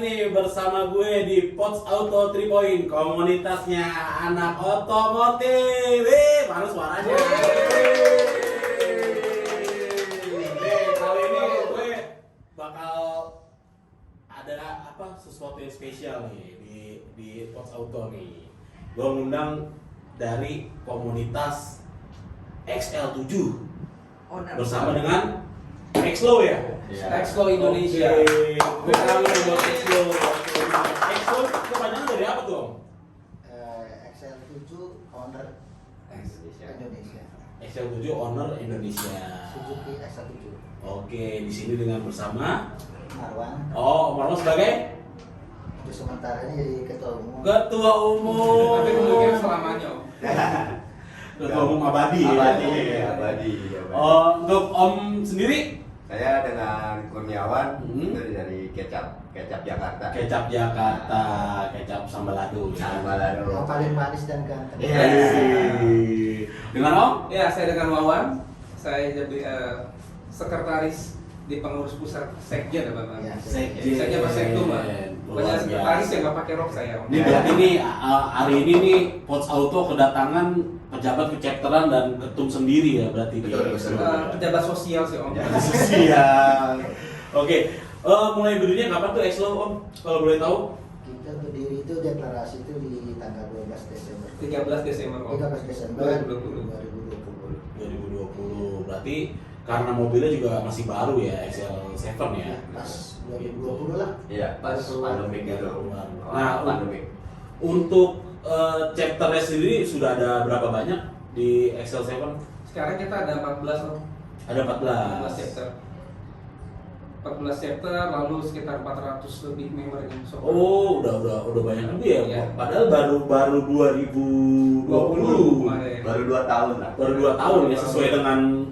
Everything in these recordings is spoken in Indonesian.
nih bersama gue di Pots Auto 3 Point, komunitasnya anak otomotif. Mana suaranya? Kali ini gue bakal ada sesuatu yang spesial nih di Pots Auto nih. Gue ngundang dari komunitas XL7 bersama dengan Exlo ya? Exlo Indonesia. Gue kangen buat Exlo. Exlo kepanjangan dari apa tuh, Om? XL7 Owner Indonesia. XL7 Owner Indonesia. Suzuki XL7. Oke, di sini dengan bersama Marwan. Oh, Marwan sebagai Untuk sementara ini jadi ketua umum. Ketua Umum. Tapi kemungkinan selamanya, Om. Ketua Umum abadi. Abadi. Oh, untuk Om sendiri? Saya dengan Kurniawan Hmm. itu dari Kecap Jakarta. Kecap Jakarta, kecap sambal lado. Sambal lado. Yang paling manis dan ganteng. Iya. Dengan Om? Ya, saya dengan Wawan. Saya jadi sekretaris di pengurus pusat Sekjen, Bapak. Ya, Sekjen. Saya Pak Sektum, Pak. Luar Banyak sekretaris biasa. yang nggak pakai rok saya, Om. Ini berarti nih hari ini nih Pots Auto kedatangan pejabat kecapteran dan ketum sendiri ya berarti dia. Betul. Pejabat sosial sih, Om. Siap. Oke, mulai berdirinya kapan tuh Exlo, Om? Kalau boleh tahu? Kita berdiri itu deklarasi itu di tanggal 12 Desember. 13 Desember, Om. 13 Desember 2020. 2020. Berarti karena mobilnya juga masih baru ya, XL7 ya. Pas 2020 lah. Iya, pas pandemik gitu. Nah, Pandemik. Untuk chapternya sendiri sudah ada berapa banyak di XL7? Sekarang kita ada 14, Om. Ada 14. 14 chapter. 14 chapter, lalu sekitar 400 lebih member yang masuk. Oh, udah banyak juga ya. Iya. Padahal baru 2020. kemarin. Baru 2 tahun lah. Baru 2 tahun ya, sesuai dengan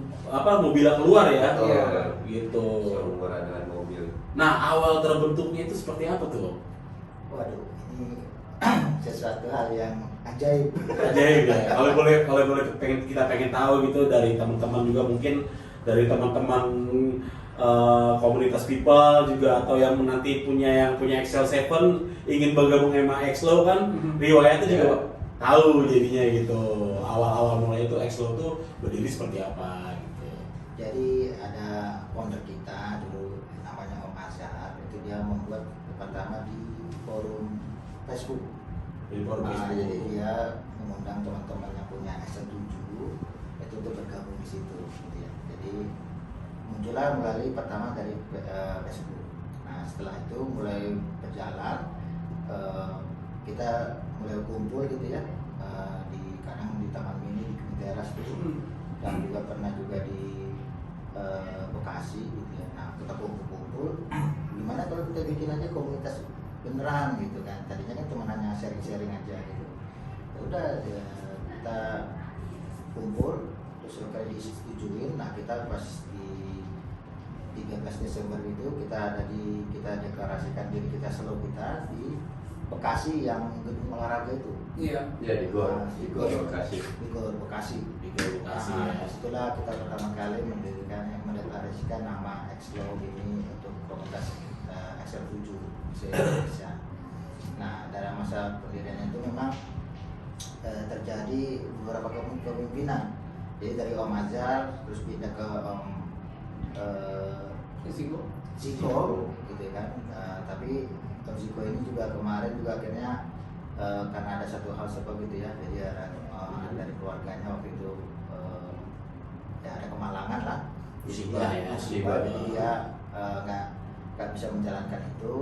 mobilnya keluar ya. Iya. Gitu. Seumuran dengan mobil. Nah, awal terbentuknya itu seperti apa tuh? Waduh, ini sesuatu hal yang ajaib. Ajaib ya. Kalau boleh kita pengen tahu gitu dari teman-teman juga, mungkin dari teman-teman komunitas people juga, atau yang nanti punya XL7 ingin bergabung sama Exlo kan, riwayatnya juga tahu jadinya gitu. Awal-awal mulai itu Exlo tuh berdiri seperti apa gitu. Jadi ada founder kita dulu namanya Om Azhar, itu dia membuat pertama di forum Facebook. Di forum Facebook. Jadi dia mengundang teman-teman yang punya XL7 itu untuk bergabung di situ. Gitu ya. Jadi muncullah melalui pertama dari Facebook. Nah setelah itu mulai berjalan, kita mulai kumpul gitu ya, kadang di Taman Mini di teras itu, dan juga pernah juga di Bekasi gitu ya. Nah kita kumpul-kumpul, gimana kalau kita bikin aja komunitas beneran gitu kan. Tadinya kan cuma hanya sharing-sharing aja gitu. Ya udah ya, kita kumpul terus kayak disetujuin. Nah kita pas di 13 Desember itu kita deklarasikan diri kita selalu kita di Bekasi yang gedung olahraga itu. Iya. Iya di Gor. Nah, Di Gor Bekasi. Di Gor Bekasi. Di Bekasi Nah, ya. setelah kita pertama kali mendeklarasikan nama Exlo ini untuk komunitas XL7 se-Indonesia. Nah, dalam masa pendiriannya itu memang terjadi beberapa kepemimpinan. Jadi dari Om Azhar terus pindah ke Om Risiko. Ziko gitu kan. Tapi Om Ziko ini juga kemarin juga akhirnya karena ada satu hal sebab gitu ya, jadi ada dari keluarganya waktu itu ya ada kemalangan lah. Musibah ya, musibah. musibah. Jadi dia nggak bisa menjalankan itu.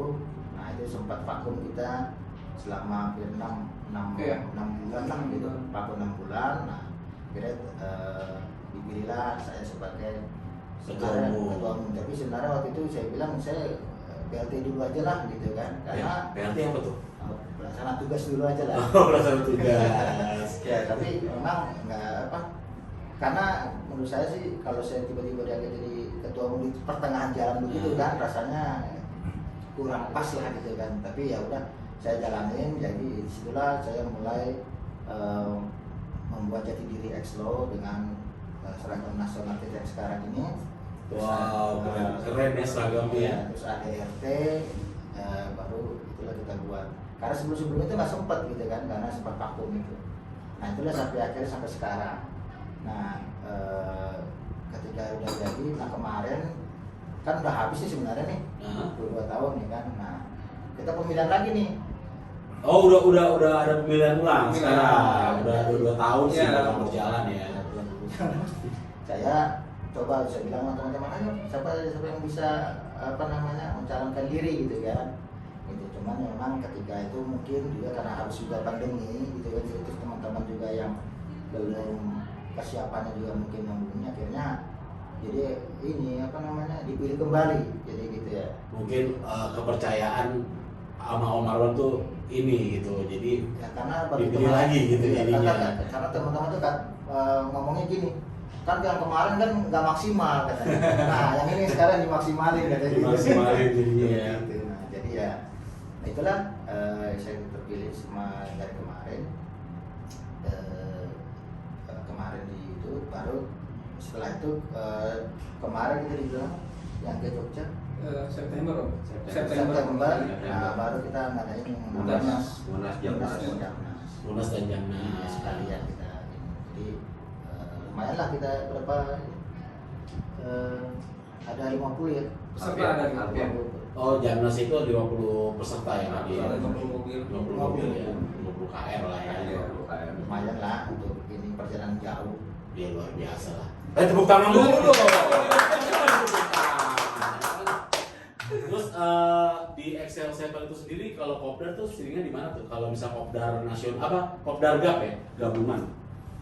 Nah itu sempat vakum kita selama hampir 6 bulan lah gitu, vakum 6 bulan. Nah akhirnya dipilihlah saya sebagai Ketua umum. Tapi sebenarnya waktu itu saya bilang saya BLT dulu aja lah gitu kan, karena PLT apa tuh? pelaksana tugas dulu aja lah. Pelaksana tugas. Ya tapi memang nggak apa, karena menurut saya sih kalau saya tiba-tiba diangkat jadi ketua umum di pertengahan jalan begitu kan rasanya kurang pas lah gitu kan. Tapi ya udah saya jalanin, jadi disitulah saya mulai membuat jati diri Exlo dengan seragam nasional kita yang sekarang ini. Terus Wow, keren ya seragamnya ya. Terus ADRT, baru itulah kita buat. Karena sebelum-sebelumnya itu nggak sempat gitu kan, karena sempat vakum itu. Nah itulah sampai akhirnya sampai sekarang. Nah ketika udah jadi, nah kemarin kan udah habis sih sebenarnya nih, 2 tahun nih kan. Nah kita pemilihan lagi nih. Oh udah ada pemilihan ulang sekarang. Udah 2 tahun sih Ya. bakal berjalan ya. Saya coba bisa bilang sama teman-teman aja siapa yang bisa mencalonkan diri gitu kan. Gitu. Cuman memang ketika itu mungkin juga karena harus juga pandemi gitu kan, terus teman-teman juga yang belum persiapannya juga mungkin yang belum, akhirnya jadi ini dipilih kembali jadi gitu ya. Mungkin kepercayaan sama Om Marwan tuh ini gitu, jadi Ya, karena bagi dipilih lagi gitu ya, jadinya. karena teman-teman tuh kan ngomongnya gini, kan yang kemarin kan nggak maksimal katanya. Nah yang ini sekarang dimaksimalin katanya. Dimaksimalin jadinya ya. Gitu. Nah, jadi ya itulah saya terpilih dari kemarin. Kemarin di itu baru setelah itu kemarin kita dibilang yang ke Jogja September, Om. September. Nah baru kita ngadain yang namanya Munas Jamnas. Munas dan Jamnas sekalian kita ini. Jadi lumayan lah kita berapa ada 50 ya Peserta ada Hampir. 50. Oh, Jamnas itu 50 peserta ya tadi ya. Ada 50 mobil. 50 mobil ya. 50 KR lah ya. Iya, UKM. Lumayan lah untuk ini perjalanan jauh. Ya luar biasa lah. Tepuk tangan dulu dong. Terus di Excel 7 itu sendiri kalau kopdar tuh seringnya di mana tuh? Kalau misal kopdar nasional kopdar GAP ya, gabungan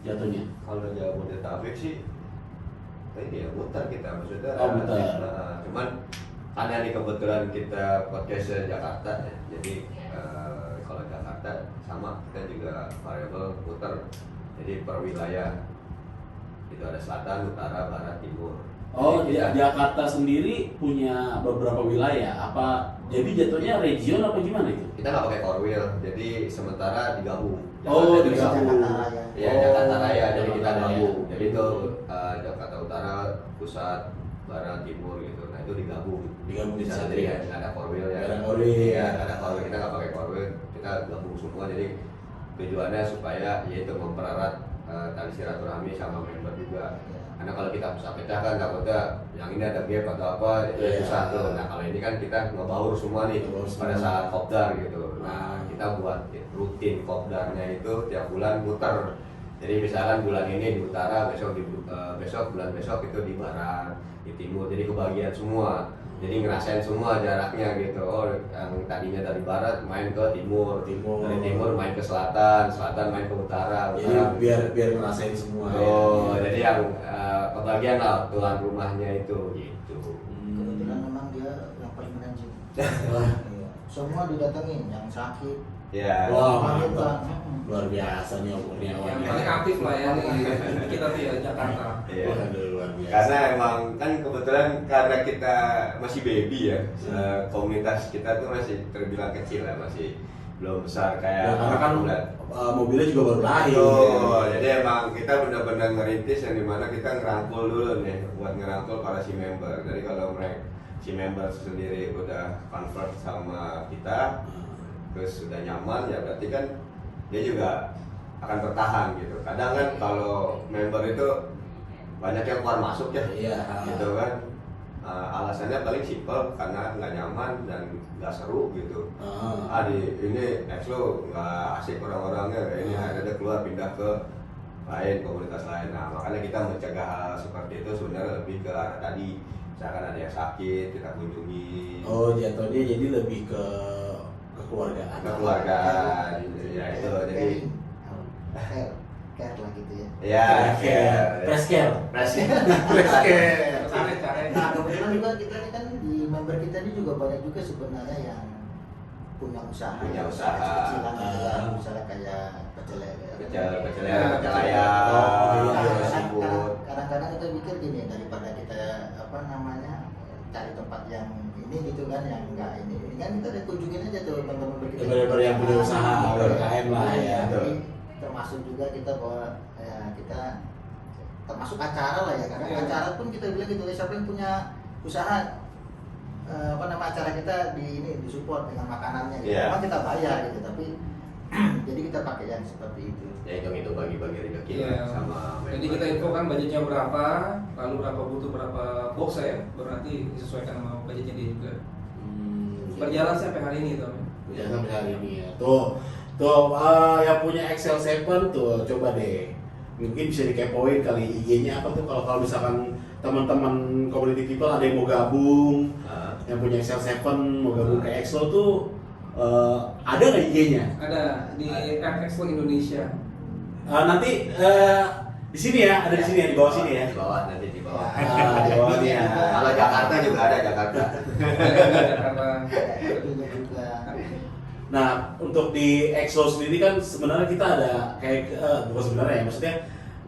jatuhnya. Kalau Jabodetabek sih ini ya muter kita maksudnya. Oh, muter. Cuman karena ini kebetulan kita podcastnya Jakarta ya, jadi kalau Jakarta sama kita juga variabel muter, jadi per wilayah itu ada selatan, utara, barat, timur. Oh, Jadi kita- Jakarta sendiri punya beberapa wilayah. Apa jadi jatuhnya region apa gimana itu? kita nggak pakai core wheel, jadi sementara digabung. Oh, Jakarta itu digabung. Jakarta Raya. Iya, Oh, Jakarta Raya, jadi kita Jakarta Raya. gabung. Jadi itu Jakarta Utara, Pusat, Barat, Timur gitu. Nah itu digabung. Digabung di Bisa satu jadi ya? nggak ada core wheel ya. Nggak ada core wheel. Iya, nggak ada core wheel. Kita nggak pakai core wheel, kita gabung semua. Jadi tujuannya supaya yaitu mempererat tali silaturahmi sama member juga. Karena kalau kita pecah-pecah kan takutnya yang ini ada gap atau apa itu Iya. susah tuh. Nah kalau ini kan kita ngebaur semua nih Ngebaur semua. pada saat kopdar gitu. Nah kita buat rutin kopdarnya itu tiap bulan muter. Jadi misalkan bulan ini di utara, besok bulan besok itu di barat, di timur. Jadi kebagian semua. Jadi ngerasain semua jaraknya gitu. Oh, yang tadinya dari barat main ke timur, dari timur main ke selatan, selatan main ke utara, Jadi biar ngerasain semua. Oh, ya. jadi yang kebagian lah tuan rumahnya itu gitu. Kebetulan memang dia yang paling menanjung. Wah, Iya. Semua didatengin, yang sakit. Ya. Wah, Kemarin, mantap. Bang. Luar biasa nih Om Kurniawan. Yang ya. paling aktif lah ya di kita tuh ya Jakarta. Iya. Waduh, luar biasa. Karena emang kan kebetulan karena kita masih baby ya, komunitas kita tuh masih terbilang kecil lah, masih belum besar kayak Ya, karena kan bulan. mobilnya juga baru lahir. Oh, jadi emang kita benar-benar ngerintis yang dimana kita ngerangkul dulu nih buat ngerangkul para si member. Jadi kalau mereka si member sendiri udah convert sama kita, terus sudah nyaman ya berarti kan dia juga akan bertahan gitu. Kadang kan kalau member itu banyak yang keluar masuk ya, Iya. gitu kan. Alasannya paling simpel karena nggak nyaman dan nggak seru gitu. Ini next lo nggak asik orang-orangnya, ini ada keluar pindah ke lain komunitas lain. Nah makanya kita mencegah hal seperti itu sebenarnya lebih ke arah tadi. Misalkan ada yang sakit kita kunjungi. Oh, jatuhnya jadi lebih ke kekeluargaan. Kekeluargaan, ya itu jadi care lah gitu ya. ya Press care. Cari. Nah kebetulan juga kita ini kan di member kita ini juga banyak juga sebenarnya yang punya usaha. Punya usaha. Kecil-kecilan gitu kan, misalnya kayak pecel pecel ayam, sibut. Kadang-kadang kita pikir gini, daripada kita cari tempat yang ini gitu kan, yang enggak ini kan kita kunjungin aja tuh teman-teman kita. Benar-benar yang punya usaha, UMKM lah ya. Jadi termasuk juga kita bahwa kita termasuk acara lah ya, karena Iya. acara pun kita bilang gitu, siapa yang punya usaha acara kita disupport dengan makanannya gitu. Iya. Memang kita bayar gitu, tapi jadi kita pakai yang seperti itu. Ya itu bagi-bagi rezeki Iya. sama. Jadi kita infokan budgetnya berapa, lalu berapa butuh berapa box ya, berarti disesuaikan sama budgetnya dia juga. Berjalan sampai hari ini tuh. Ya sampai hari ini ya. Tuh yang punya Excel 7 tuh coba deh. Mungkin bisa dikepoin kali IG-nya apa tuh kalau misalkan teman-teman community people ada yang mau gabung, yang punya Excel 7 mau gabung ke Excel tuh ada nggak IG-nya? Ada di Expo Indonesia. Nanti di sini ya, ada di sini ya, di bawah sini ya. Di bawah nanti di bawah. Di bawah nih ya. Kalau Jakarta juga ada Jakarta. Karena Itunya juga. Nah, untuk di Exlo sendiri kan sebenarnya kita ada kayak bukan sebenarnya ya, maksudnya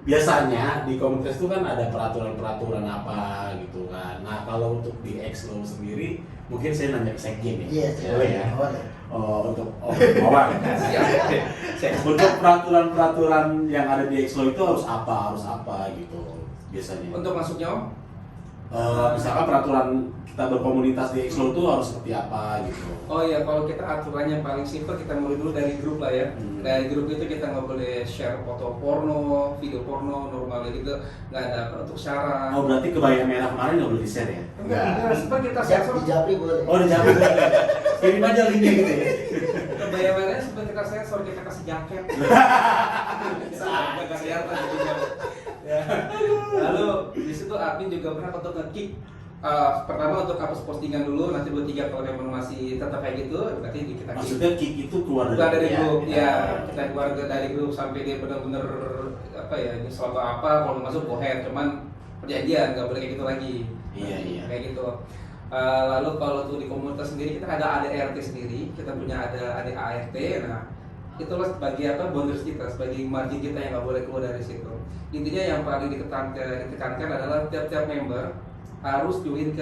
biasanya di komunitas itu kan ada peraturan-peraturan apa gitu kan. Nah, kalau untuk di Exlo sendiri mungkin saya nanya ke Sekjen nih. Iya, boleh ya? boleh. Untuk Mawar. Untuk peraturan-peraturan yang ada di Exlo itu harus apa gitu biasanya. untuk masuknya Om, Misalkan peraturan kita berkomunitas di Exlo itu harus seperti apa gitu. oh iya, kalau kita aturannya paling simpel, kita mulai dulu dari grup lah ya. Dari grup itu kita nggak boleh share foto porno, video porno, normalnya gitu, nggak ada untuk syarat. Oh berarti kebaya merah kemarin nggak boleh di-share ya? Enggak, sempat kita Di sensor. Japri boleh. Oh dijamin boleh. Kirim aja linknya gitu ya. Kebaya merahnya sempat kita sensor, kita kasih jaket. Nggak kelihatan jadinya. Ya. Lalu di situ admin juga berhak untuk nge-kick. Pertama untuk hapus postingan dulu, nanti 2-3 kalau memang masih tetap kayak gitu, berarti kita kick. Maksudnya kick itu keluar Keluar dari ya? grup, ya kita keluar dari grup sampai dia benar-benar apa ya, nyesel atau apa, kalau mau masuk go ahead, cuman perjanjian nggak boleh kayak gitu lagi. Iya. Kayak gitu. Lalu kalau tuh di komunitas sendiri kita ada ADRT sendiri, kita punya ada ART. Nah itulah sebagai apa, boundaries kita, sebagai margin kita yang nggak boleh keluar dari situ. Intinya yang paling ditekankan adalah tiap-tiap member harus join ke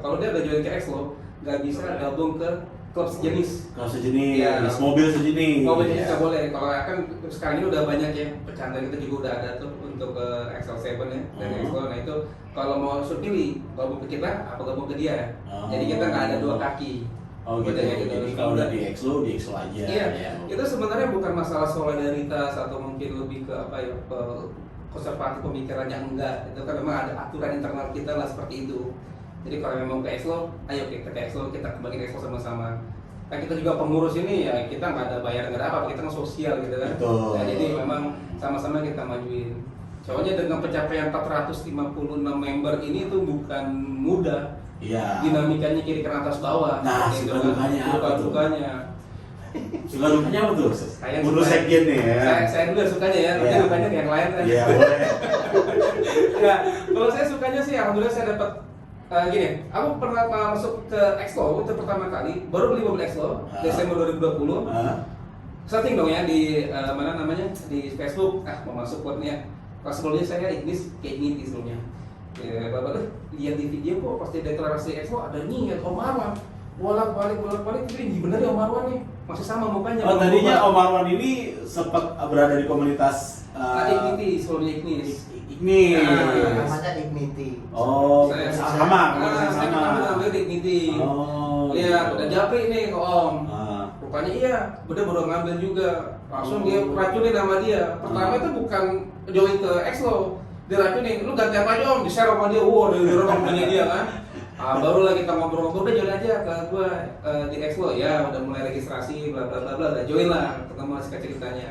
kalau dia udah join ke Exlo, nggak bisa gabung ke klub sejenis. Kalau sejenis, Iya. mobil sejenis. Mobil jenis Iya. nggak boleh. Kalau kan sekarang ini udah banyak ya, pecandu kita juga udah ada tuh untuk Excel 7 ya dari Exlo. Nah itu kalau mau langsung pilih gabung ke kita apa gabung ke dia. Oh. Jadi kita nggak ada dua kaki. Oh gitu. Udah kayak Jadi kalau udah di Exlo aja. Iya, ya. itu sebenarnya bukan masalah solidaritas atau mungkin lebih ke apa ya, konservatif pemikirannya, enggak. Itu kan memang ada aturan internal kita lah seperti itu. Jadi kalau memang ke Exlo, ayo kita ke Exlo, kita kembali ke Exlo sama-sama. Kan kita juga pengurus ini ya, kita nggak ada bayar, nggak ada apa, kita kan sosial gitu kan. Betul. Nah, jadi memang sama-sama kita majuin. Soalnya dengan pencapaian 456 member ini tuh bukan mudah. Iya. Dinamikanya kiri kanan atas bawah. Nah, Gitu suka kan. dukanya apa Suka tuh? dukanya. Suka dukanya apa tuh? Saya Menurut suka- Sekjen nih ya. Saya dulu sukanya ya, nanti Iya. dukanya yang lain kan. Iya boleh. Ya, kalau saya sukanya sih alhamdulillah saya dapat gini, aku pernah masuk ke Exlo itu pertama kali, baru beli mobil Exlo Desember 2020. Setting dong ya di mana namanya di Facebook, mau masuk buat nih ya. Pas sebelumnya saya Ignis kayak Igniti sebelumnya. Ya, bapak lihat di video kok pasti deklarasi Exlo ada nih Om Marwan. Bolak-balik ini bener ya Om Marwan nih. Masih sama mukanya. Oh tadinya Om Marwan ini sempat berada di komunitas Igniti sebelumnya Ignis. Ignis. Namanya Igniti. Oh, Saya- sama. Saya pertama ngambil di Igniti. Oh. Iya, gitu. udah japri nih ke Om. Ah. Rupanya iya, udah baru ngambil juga. Langsung dia racunin nama dia. Pertama itu bukan join ke Exlo, dia racunin, lu ganti apa aja Om, di-share sama dia, wow, dari rombongannya dia kan. Barulah kita ngobrol-ngobrol, udah join aja ke gua di Exlo, ya udah mulai registrasi, bla bla bla bla, udah join lah, ketemu singkat ceritanya.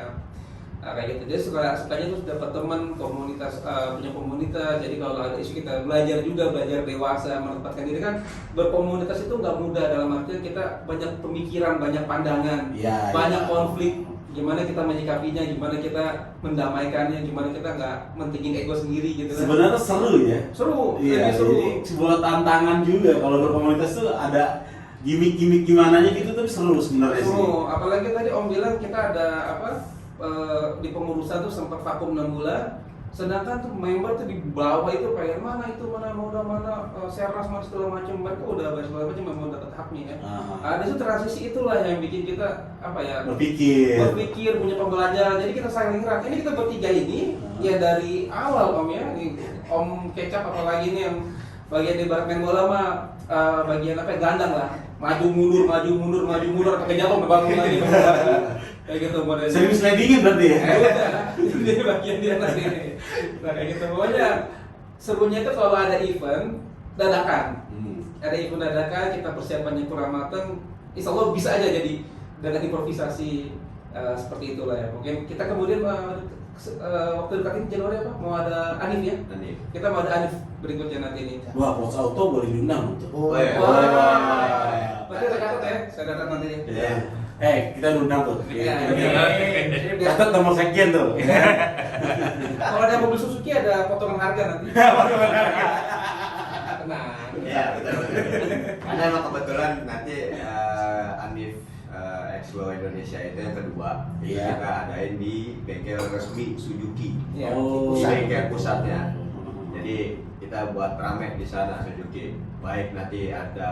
Kayak gitu, dia sukanya tuh dapat teman komunitas, punya komunitas. Jadi kalau ada isu kita belajar juga, belajar dewasa, menempatkan diri kan. Berkomunitas itu nggak mudah, dalam artian kita banyak pemikiran, banyak pandangan, Iya, banyak iya. konflik. Gimana kita menyikapinya, gimana kita mendamaikannya, gimana kita nggak mentingin ego sendiri gitu kan. Sebenarnya seru ya. Seru, Iya, lebih seru. jadi sebuah tantangan juga kalau berkomunitas tuh ada gimmick-gimmick gimana gitu tapi seru sebenarnya sih. Seru, apalagi tadi Om bilang kita ada apa? Di pengurusan tuh sempat vakum 6 bulan, sedangkan tuh member tuh di bawah itu kayak mana serras mana segala macam, mereka udah bayar segala macam, memang dapat haknya ya. Ada itu transisi itulah yang bikin kita apa ya, berpikir punya pembelajaran. Jadi kita saling ngerak. Ini kita bertiga ini ya dari awal Om ya, Om Kecap apalagi ini yang bagian di barat main bola mah bagian apa ya, gandang lah, maju mundur sampai jatuh bangun lagi kayak gitu modelnya. Sering slidingin berarti ya? Udah, ini bagian dia nanti. Nah kayak gitu pokoknya serunya itu kalau ada event dadakan. Ada event dadakan, kita persiapannya kurang matang, insya Allah bisa aja jadi dengan improvisasi seperti itulah ya. Mungkin kita kemudian waktu dekat ini Januari apa? Mau ada Anif ya? Anif. Kita mau ada Anif berikutnya nanti ini. Wah, Pos Auto boleh diundang tuh. Boleh. Wah, berarti ada catat ya? Saya catat nanti ya. Ya. Kita diundang tuh. Iya. Catat nomor sekian tuh. Kalau ada mobil Suzuki ada potongan harga nanti. Tenang. Iya, betul. Karena emang kebetulan nanti Anif Expo Indonesia itu yang kedua. Iya. Kita adain di bengkel resmi Suzuki. Iya. Di bengkel pusatnya. Jadi kita buat rame di sana Suzuki. Baik nanti ada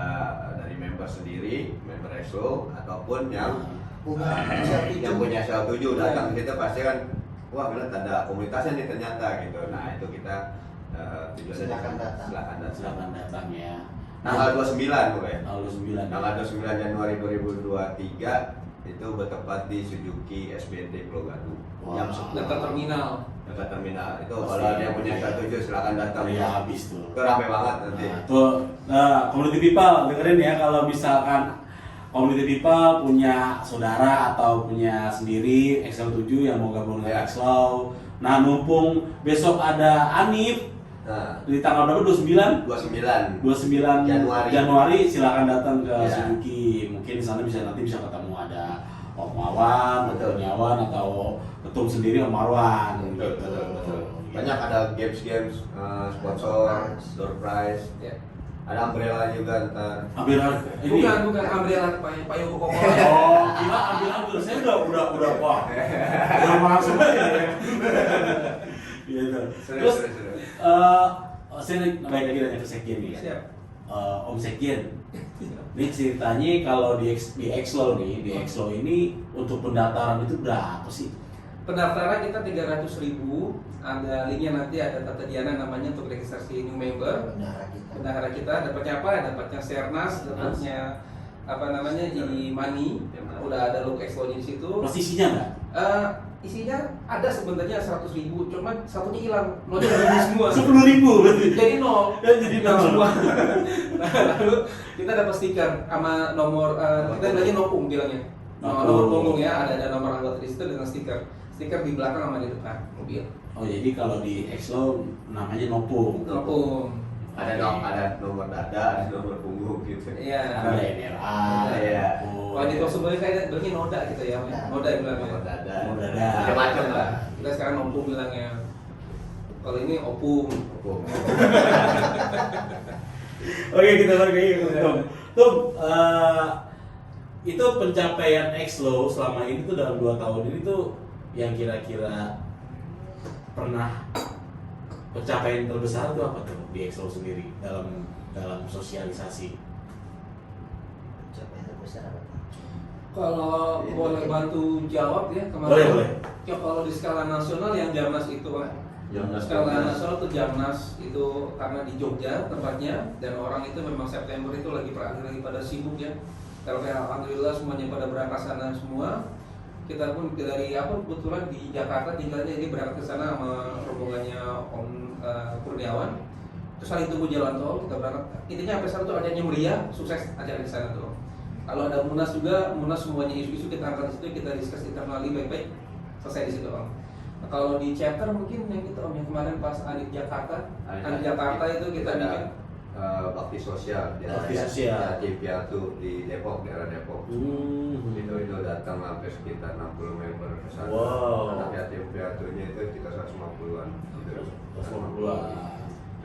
dari member sendiri, member Expo ataupun yang yang punya sel 7 datang ke kita pasti kan, wah benar ada komunitasnya nih ternyata gitu. Nah itu kita Silakan datang. Silakan datang ya. Tanggal 29 pokoknya. Tanggal 29. Tanggal 29 Januari 2023 itu bertepat di Suzuki SBT Pulau Gadung. Wah. Jam 10. Dekat terminal. Dekat terminal. Itu Pasti. kalau ada yang punya satu silakan datang. Ya habis tuh. Itu rame banget nanti. Nah, tuh, community people dengerin ya, kalau misalkan community people punya saudara atau punya sendiri XL7 yang mau gabung dengan Ya. XLOW. Nah, mumpung besok ada Anif Nah, di tanggal berapa? 29? 29 Januari silakan datang ke Ya. Suzuki. Mungkin di sana nanti bisa ketemu ada Om Mawan, Betul. Om Yawan, atau ketum sendiri Om Marwan. Betul, gitu. betul. Banyak ada games sponsor, door prize. Ya. Ada umbrella juga ntar. Ambil ini. Bukan umbrella Pak Yoko Kokola. Oh, gila ambil. Saya udah wah. Udah langsung aja ya. Gitu. Terus Seru. saya balik lagi nanya ke Sekjen nih. Siap. Om Sekjen. Ini ceritanya kalau di XLOW nih, di XLOW ini untuk pendaftaran itu berapa sih? Pendaftaran kita 300.000, ada linknya nanti, ada Tata Diana namanya untuk registrasi new member. Bendahara kita dapatnya apa? Dapatnya Sernas, dapatnya apa namanya e-money, udah ada logo XLOW di situ. Posisinya nggak? Isinya ada sebenarnya 100.000, cuman satunya hilang, nolnya udah semua. 10.000 berarti. Jadi nol. Jadi Hilang nol. semua. Nah, lalu kita dapat stiker sama nomor, kita bilangnya nopung bilangnya. Nomor punggung ya, ada nomor anggota di situ dengan stiker. Stiker di belakang sama di depan mobil. Oh, jadi kalau di XLOW namanya nopung. Nopung. Ada nomor dada, ada nomor punggung gitu. Iya. Ada NRA. Iya. Kalau di toko sebenarnya kayak bilangnya noda gitu ya. Noda yang bilangnya. Nomor dada. Nomor dada. Macam-macam lah. Kita sekarang nopung bilangnya. Kalau ini opung. Hukum. Oke, kita balik lagi ke Tom. Tom, itu pencapaian XLOW selama ini tuh dalam 2 tahun ini tuh yang kira-kira pernah pencapaian terbesar tuh apa tuh di XLOW sendiri dalam sosialisasi? Pencapaian terbesar apa? Kalau boleh bantu jawab ya kemarin. Boleh. Ya kalau di skala nasional yang Jamnas itu kan. Jamnas. Skala nasional tuh Jamnas itu karena di Jogja tempatnya, dan orang itu memang September itu lagi pada sibuk ya. Kalau kayak alhamdulillah semuanya pada berangkat sana semua. Kita pun dari kebetulan di Jakarta tinggalnya, ini berangkat ke sana sama rombongannya Om Kurniawan. Terus saling tunggu jalan tol, kita berangkat. Intinya sampai sana tuh acaranya meriah, sukses acara di sana tuh. Kalau ada Munas juga, Munas semuanya isu-isu kita angkat di situ, kita diskus internali baik-baik, selesai di situ Om. Nah, kalau di chapter mungkin yang kita Om yang kemarin pas Anif Jakarta, Anif Jakarta itu kita bikin bakti sosial. Bakti sosial. Yatim piatu di Depok, daerah Depok. Itu datang sampai sekitar 60 member ke sana. Wow. Anak yatim piatunya itu sekitar 150-an. Gitu. 150-an.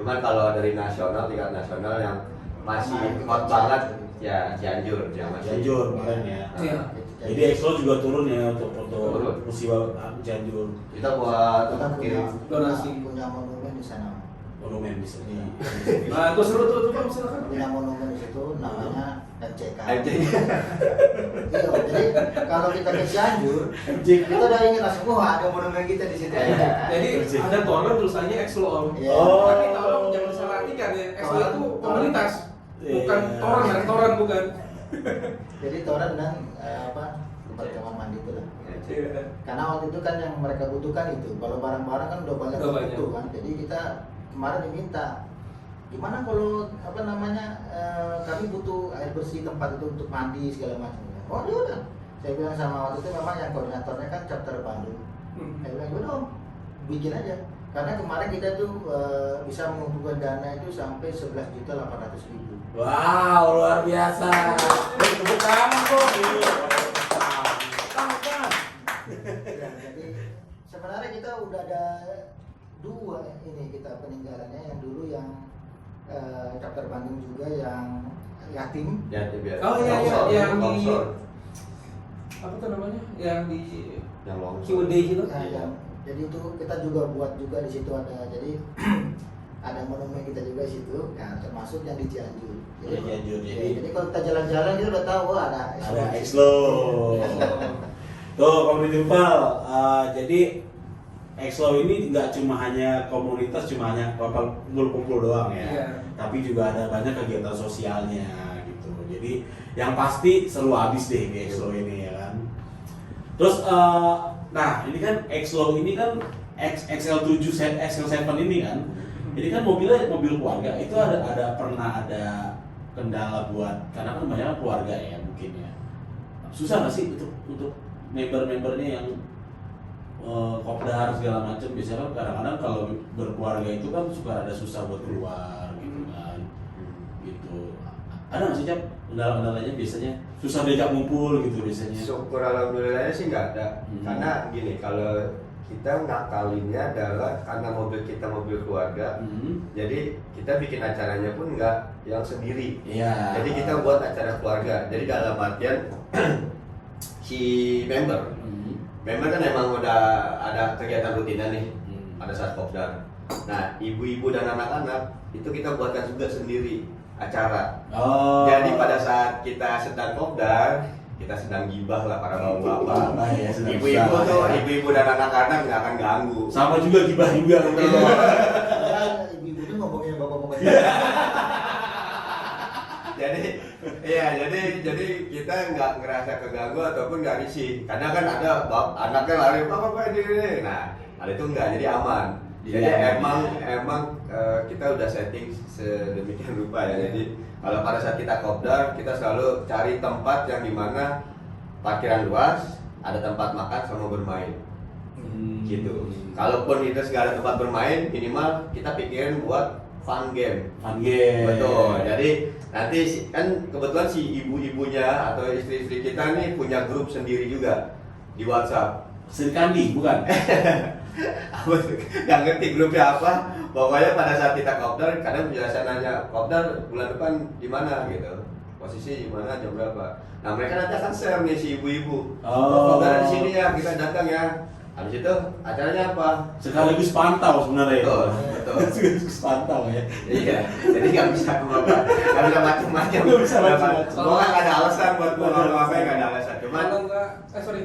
Cuman kalau dari nasional, tingkat nasional yang masih hot banget ya Cianjur yang masih. Cianjur kemarin ya. Iya. Jadi XLOW juga turun ya untuk Turun. musiba Cianjur. Kita buat Kita punya donasi. punya monumen di sana. Monumen bisa di. Nah, itu seru tuh Bang, silakan. Punya monumen di situ namanya MCK. MCK. Iya, jadi kalau kita ke Cianjur, kita udah ingin langsung, wah ada monumen kita di situ. Jadi ada toner tulisannya XLOW. Iya. Oh. Tapi kalau jangan salah artikan ya, XLOW itu komunitas. Bukan toran bukan. Jadi toran dan tempat kamar mandi itu lah. Karena waktu itu kan yang mereka butuhkan itu, kalau barang-barang kan udah banyak Udah itu kan. Jadi kita kemarin diminta, gimana kalau kami butuh air bersih tempat itu untuk mandi segala macam. Oh ya udah, saya bilang sama waktu itu memang yang koordinatornya kan chapter Bandung. Saya bilang udah om, bikin aja. Karena kemarin kita tuh bisa mengumpulkan dana itu sampai 11.800.000. Wow, luar biasa. Tepuk tangan kok. Ya, jadi sebenarnya kita udah ada 2 ini kita peninggalannya, yang dulu yang chapter Bandung juga yang yatim. Oh iya yang di longsor. apa tuh namanya? Yang di Yang longsor. Ciwidey gitu. Jadi itu kita juga buat juga di situ ada, jadi ada monumen kita juga di situ, nah, termasuk yang di Cianjur. Di Cianjur, Jadi kalau kita jalan-jalan kita udah tahu ada Exlo. Tuh community Upal, jadi Exlo ini nggak cuma hanya komunitas, cuma hanya kumpul-kumpul doang ya, Iya. tapi juga ada banyak kegiatan sosialnya gitu. Jadi yang pasti seru habis deh di Exlo ini ya kan. Terus nah ini kan Exlo ini kan XL7 XL7 ini kan. Jadi kan mobilnya mobil keluarga, itu pernah ada kendala buat, karena kan banyak keluarga ya mungkin ya. Susah nggak sih untuk member-membernya yang kopdar segala macam? Biasanya kan kadang-kadang kalau berkeluarga itu kan suka ada susah buat keluar gitu kan. Gitu. Ada nggak sih Cap kendala-kendalanya biasanya? Susah diajak ngumpul gitu biasanya. Syukur alhamdulillahnya sih nggak ada. Hmm. Karena gini, kalau kita ngakalinnya adalah karena mobil kita mobil keluarga, jadi kita bikin acaranya pun nggak yang sendiri. Iya. Jadi kita buat acara keluarga. Jadi dalam artian si member kan emang udah ada kegiatan rutinan nih pada saat kopdar. Nah, ibu-ibu dan anak-anak itu kita buatkan juga sendiri acara. Oh. Jadi pada saat kita sedang kopdar, kita sedang gibah lah para bapak-bapak. Ya, Ibu-ibu tuh, ibu-ibu dan anak-anak nggak akan ganggu. sama juga gibah juga gitu. ibu-ibu itu ngomongin bapak-bapak. jadi kita nggak ngerasa keganggu ataupun nggak risih. Karena kan ada anaknya lari, bapak ini. Nah, hal itu nggak, jadi aman. Jadi emang kita udah setting sedemikian rupa ya. Jadi kalau pada saat kita kopdar, kita selalu cari tempat yang dimana parkiran luas, ada tempat makan sama bermain. Gitu. Kalaupun itu nggak ada tempat bermain, minimal kita pikirin buat fun game. Betul. Jadi nanti kan kebetulan si ibu-ibunya atau istri-istri kita nih punya grup sendiri juga di WhatsApp. Sri Kandi bukan? Aku nggak ngerti grupnya apa. Pokoknya pada saat kita kopdar, kadang biasa nanya kopdar bulan depan di mana gitu, posisi di mana, jam berapa. Nah mereka nanti akan share nih si ibu-ibu. Kopdar di sini ya, kita datang ya. Habis itu acaranya apa? Sekaligus pantau sebenarnya. Betul. Sekaligus pantau ya. Iya. Jadi nggak bisa macam-macam. Nggak bisa macam-macam. Pokoknya nggak ada alasan buat ngomong-ngomong, nggak ada alasan. Cuman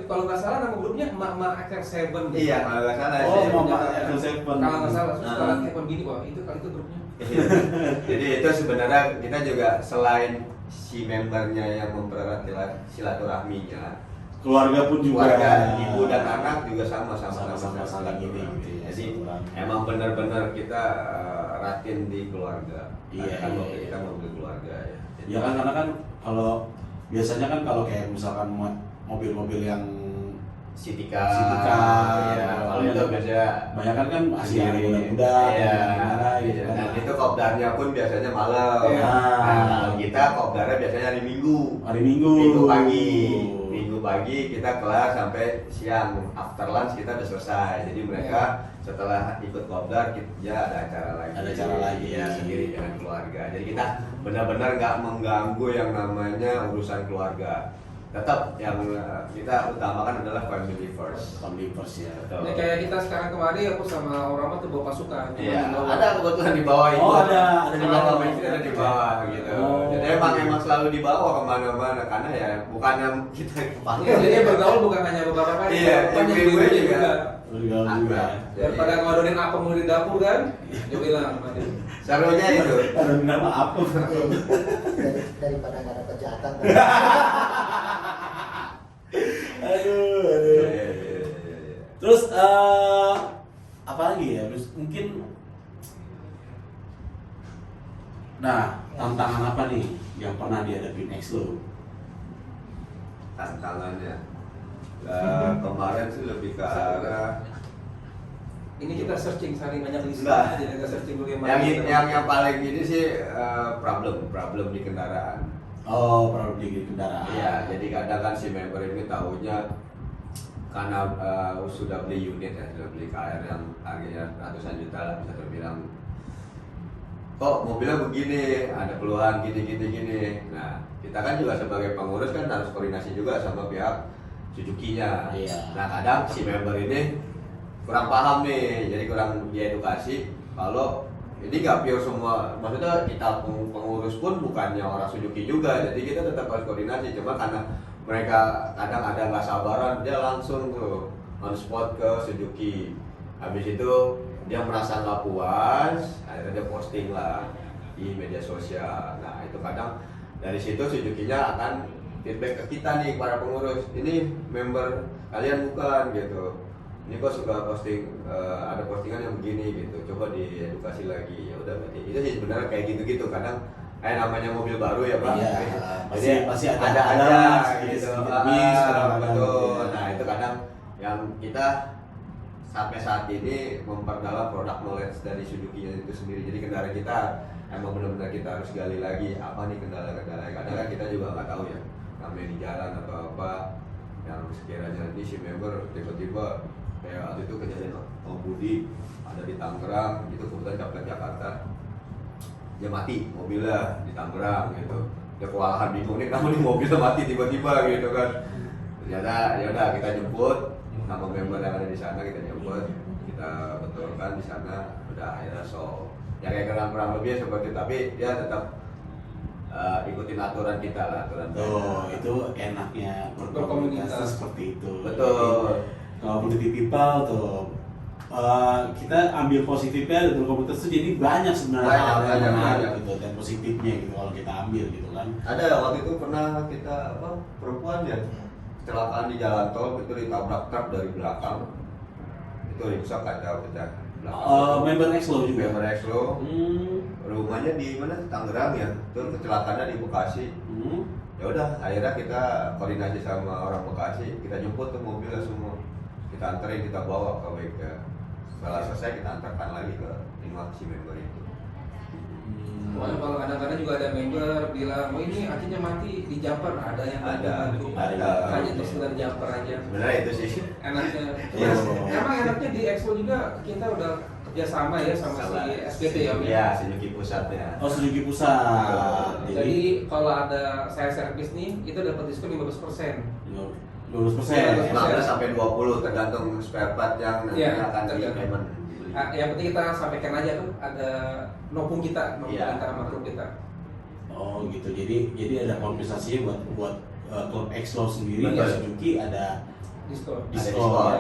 kalau nggak salah nama grupnya emak-emak XL7. iya, kalau nggak salah Oh, sih. Mama XL7. Kalau nggak salah, Nah. sekarang kayak begini wah itu kali itu grupnya. Jadi itu sebenarnya kita juga selain si membernya yang mempererat silaturahminya, Keluarga pun juga. keluarga, ibu dan anak juga sama-sama saling ini gitu ya. Jadi emang benar-benar kita ratin di keluarga. Iya, Kan iya, mobil iya. kita mobil keluarga ya. Jadi, Ya kan karena kan kalau biasanya kan kalau kayak misalkan mobil-mobil yang City City car, car, ya, kalau ya. itu biasanya banyak kan masih ada sendiri. muda-muda Iya, gimana gitu kan. dan itu kopdarnya pun biasanya malam. Iya. Nah, kalau kita kopdarnya biasanya hari Minggu. Hari Minggu. Minggu pagi kita kelar sampai siang. After lunch kita udah selesai. Jadi mereka setelah ikut kopdar kita ada acara lagi. Ada acara lagi. Ya sendiri dengan keluarga. Jadi kita benar-benar nggak mengganggu yang namanya urusan keluarga. tetap yang kita utamakan adalah family first. Family first ya. Ini kayak kita sekarang kemarin aku sama orang mah tuh bawa pasukan. Iya, Cuma ada kebetulan di bawah itu. Oh, ada di bawah. Ada di bawah gitu. Oh. Jadi emang selalu di bawah kemana-mana karena ya bukan yang kita kepanggil. Iya, jadi bergaul bukan hanya beberapa kali. Iya, banyak everywhere juga. juga. Bergaul juga. Daripada ngodonin apa mulu di dapur kan, dia bilang sama dia. Serunya itu. Ada nama apa? Daripada nggak ada kejahatan. Aduh. Terus apa lagi ya? Terus mungkin tantangan apa nih yang pernah dihadapin Exlo? Tantangannya kemarin sih lebih ke arah Ini kita searching saling banyak list Enggak. jadi kita searching dulu yang paling ini sih problem di kendaraan. Oh, produk di kendaraan. Iya, jadi kadang kan si member ini tahunya karena sudah beli unit ya, sudah beli KR yang harganya ratusan juta lah, bisa terbilang kok mobilnya begini, ada keluhan gini. Nah, kita kan juga sebagai pengurus kan harus koordinasi juga sama pihak Suzuki-nya. Iya. Nah, kadang si member ini kurang paham nih, jadi kurang diedukasi kalau ini nggak pure semua, maksudnya kita pengurus pun bukannya orang Suzuki juga, jadi kita tetap harus koordinasi. Cuma karena mereka kadang ada nggak sabaran, dia langsung tuh on spot ke Suzuki. Habis itu dia merasa nggak puas, akhirnya dia posting lah di media sosial. Nah itu kadang dari situ Suzuki-nya akan feedback ke kita nih para pengurus, ini member kalian bukan gitu. Ini kok suka posting ada postingan yang begini gitu, coba diedukasi lagi. Ya udah berarti itu sih sebenarnya kayak gitu kadang namanya mobil baru ya Pak. Iya, pasti ada aja sedikit gitu. miss, kadang-kadang Betul. gitu ya. Nah itu kadang yang kita sampai saat ini memperdalam produk knowledge dari Suzuki itu sendiri. Jadi kendaraan kita emang benar-benar kita harus gali lagi apa nih kendala-kendala. Kadang kan kita juga nggak tahu ya, namanya di jalan atau apa yang sekiranya nanti si member tiba-tiba kayak waktu itu kejadian Om Budi ada di Tangerang gitu, kebetulan capek Jakarta, dia mati mobilnya di Tangerang gitu, dia kewalahan bingung nih kenapa nih mobilnya mati tiba-tiba gitu kan. Ternyata ya udah kita jemput sama member yang ada di sana, kita jemput, kita betulkan di sana, udah akhirnya ya kayak kurang lebih seperti itu, tapi dia tetap ikutin aturan kita lah, aturan. Itu enaknya berkomunikasi seperti itu. Betul. Kalau community people tuh kita ambil positifnya dari komunitas itu, jadi banyak sebenarnya hal yang menarik gitu dan positifnya gitu kalau kita ambil gitu kan. Ada waktu itu pernah kita perempuan ya kecelakaan di jalan tol, itu ditabrak truk dari belakang, itu rusak kaca pecah belakang. Member Exlo juga. Member Exlo. Rumahnya di mana? Tangerang ya. Itu kecelakaannya di Bekasi. Ya udah, akhirnya kita koordinasi sama orang Bekasi, kita jemput tuh mobilnya semua, kita anterin, kita bawa ke bengkel. Setelah selesai kita antarkan lagi ke rumah si member itu. Soalnya kalau kadang-kadang juga ada member bilang, oh ini akhirnya mati di jumper, ada yang Ada. hanya untuk sekedar jumper aja. Sebenarnya itu sih. Enaknya, Yes. emang enaknya di Expo juga kita udah kerjasama ya sama si SPT ya. Iya, Suzuki pusatnya. Oh, Suzuki pusat. Jadi kalau ada saya servis nih, itu dapat diskon 15%. 15%. 15 sampai 20 tergantung spare part yang nanti Iya, akan di tergantung. payment. Yang penting kita sampaikan aja tuh ada nopung kita, nopung Iya. antara makhluk kita. Oh gitu. Jadi ada kompensasinya buat klub Exlo sendiri Betul. ya, Suzuki ada Diskon. diskon. diskon.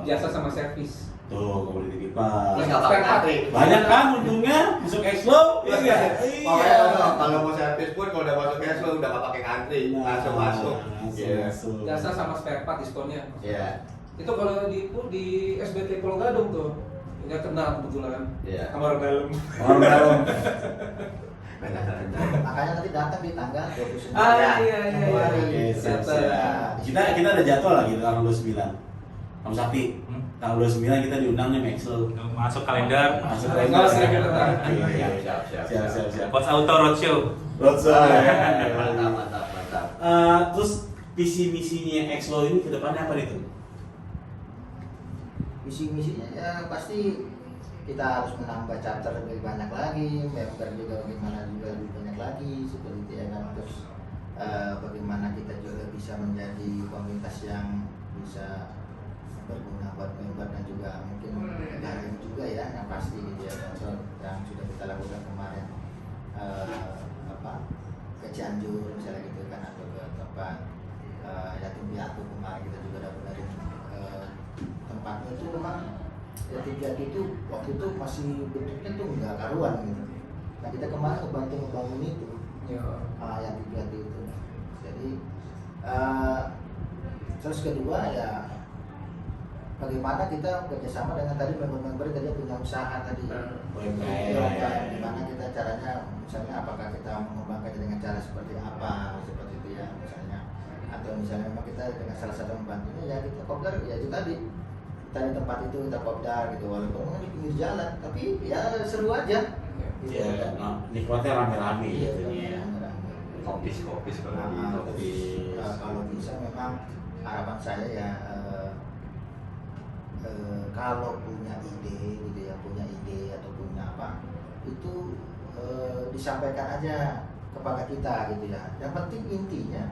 Jasa sama servis. Tuh, community Terus people. nggak pakai antri. Banyak kan untungnya masuk Exlo, iya nggak? Pokoknya kalau mau servis pun kalau udah masuk cash lo udah nggak pakai antri, langsung masuk. Iya. Masuk. Jasa sama spare part diskonnya. Iya. Itu kalau di SBT Pulau Gadung tuh nggak kenal kebetulan. Iya. Kamar dalam. Orang dalam. Makanya nanti datang di tanggal 29 Iya. Januari. Oke, siap, Datang. siap. Kita ada jadwal lagi tanggal 29. Kamu Sakti. Tanggal 29 kita diundang nih Exlo. Masuk kalender. Masuk Nggak usah kita tahu. Siap. Siap. Coach Auto Roadshow. Roadshow. Mantap. Terus visi misinya Exlo ini ke depannya apa nih tuh? Misi-misinya ya pasti kita harus menambah chapter lebih banyak lagi, member juga bagaimana juga lebih banyak lagi seperti itu ya kan. Terus bagaimana kita juga bisa menjadi komunitas yang bisa berguna buat member dan juga mungkin negara ini juga ya, yang pasti gitu ya, contoh yang sudah kita lakukan kemarin ke Cianjur misalnya gitu kan, atau ke tempat yatim piatu kemarin kita juga dapat dari tempatnya itu memang yatim piatu itu waktu itu masih bentuknya tuh nggak karuan gitu. Nah kita kemarin bantu membangun itu yatim piatu itu. Jadi terus kedua ya bagaimana kita bekerjasama dengan tadi member-member tadi yang punya usaha tadi. Gimana kita caranya, misalnya apakah kita mengembangkan dengan cara seperti apa, seperti itu ya misalnya, atau misalnya memang kita dengan salah satu membantunya ya kita kopdar ya itu tadi di tempat itu kita kopdar gitu, walaupun di pinggir jalan tapi ya seru aja. Iya, nikmatnya rame-rame gitu ya. Kopis kalau di Kalau bisa memang harapan saya ya kalau punya ide gitu ya, punya ide atau punya apa itu disampaikan aja kepada kita gitu ya. Yang penting intinya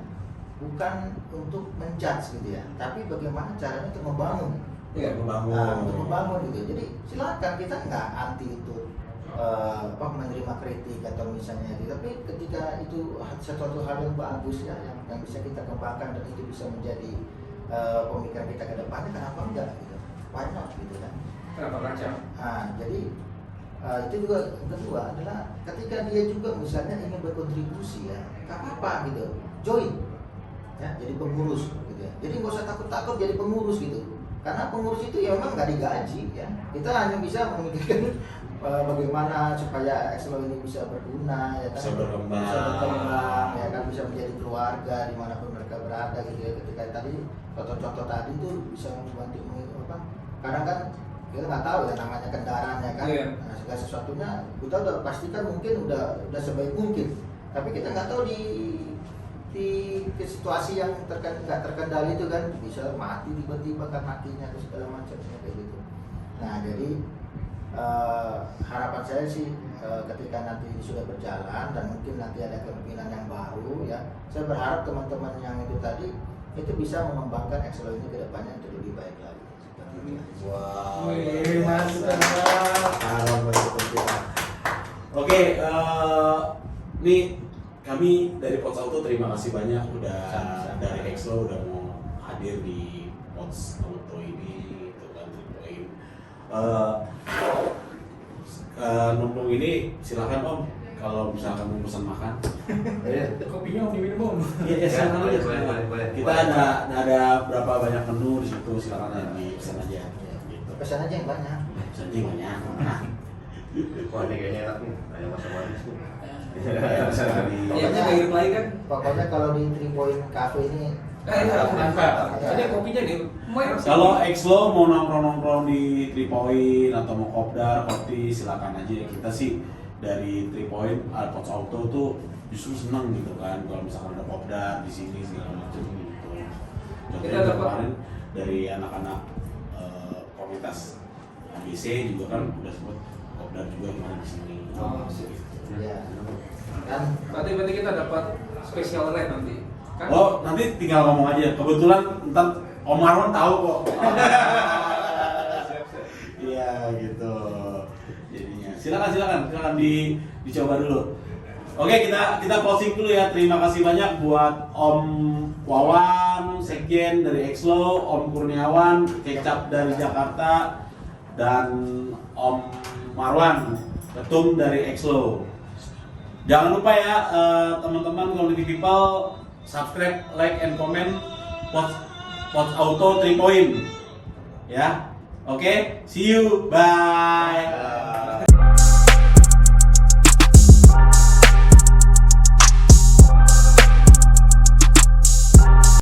bukan untuk menjudge gitu ya, tapi bagaimana caranya untuk membangun. Iya, Untuk membangun gitu. Jadi silakan, kita nggak anti itu menerima kritik atau misalnya gitu. Tapi ketika itu sesuatu hal yang bagus ya, yang bisa kita kembangkan dan itu bisa menjadi pemikiran kita ke depannya, kenapa enggak gitu? Why not gitu kan? Kenapa kacau? Jadi itu juga kedua adalah ketika dia juga misalnya ingin berkontribusi ya, nggak apa-apa gitu, join ya, jadi pengurus gitu ya. Jadi nggak usah takut-takut jadi pengurus gitu, karena pengurus itu ya memang nggak digaji ya. Kita hanya bisa memikirkan bagaimana supaya Exlo ini bisa berguna ya kan, Bisa berkembang. ya kan, bisa menjadi keluarga dimanapun mereka berada gitu ya. Ketika tadi contoh-contoh tadi itu bisa membantu kadang kan kita nggak tahu ya namanya kendaraan ya kan. Nah, segala sesuatunya kita udah pastikan mungkin udah sebaik mungkin, tapi kita nggak tahu di situasi yang nggak terkendali itu kan bisa mati tiba-tiba kan kakinya atau segala macamnya kayak gitu. Nah jadi harapan saya sih ketika nanti ini sudah berjalan dan mungkin nanti ada kepemimpinan yang baru ya, saya berharap teman-teman yang itu tadi itu bisa mengembangkan Exlo ini ke depannya untuk lebih baik lagi. Wow, mantap. Oke, ini kami dari Pots Auto terima kasih banyak udah dari Exlo udah mau hadir di Pots Auto ini, itu kan Tripoin. Numpung ini silakan Om, kalau misalkan mau pesan makan. Kopinya mau diminum. Iya, silakan aja. Boleh. Kita ada berapa banyak menu di situ, silakan aja dipesan aja. Gitu. Pesan aja yang banyak. Pesan aja yang banyak. Wah ini kayaknya enak nih, ayam masak manis nih. Iya, kayak reply kan. Pokoknya kalau di 3 Point Cafe ini Mantap. Ada kopinya nih. Kalau Exlo mau nongkrong-nongkrong di 3 Point atau mau kopdar, kopi, silakan aja. Kita sih dari 3 Point, Pots Auto tuh justru seneng gitu kan kalau misalkan ada kopdar di sini segala macam gitu. Contohnya kemarin dari anak-anak komunitas ABC juga kan udah sebut kopdar juga kemarin di sini. Oh, sip. ya kan. Berarti kita dapat special rate nanti. Kan? Oh, nanti tinggal ngomong aja. Kebetulan ntar Om Marwan tahu kok. Iya gitu. Jadinya silakan dicoba dulu. Oke, kita closing dulu ya. Terima kasih banyak buat Om Wawan, Sekjen dari Exlo, Om Kurniawan, Kecap dari Jakarta, dan Om Marwan, Ketum dari Exlo. Jangan lupa ya teman-teman community people, subscribe, like, and comment Pots Auto 3 Point. Ya, oke, see you, bye.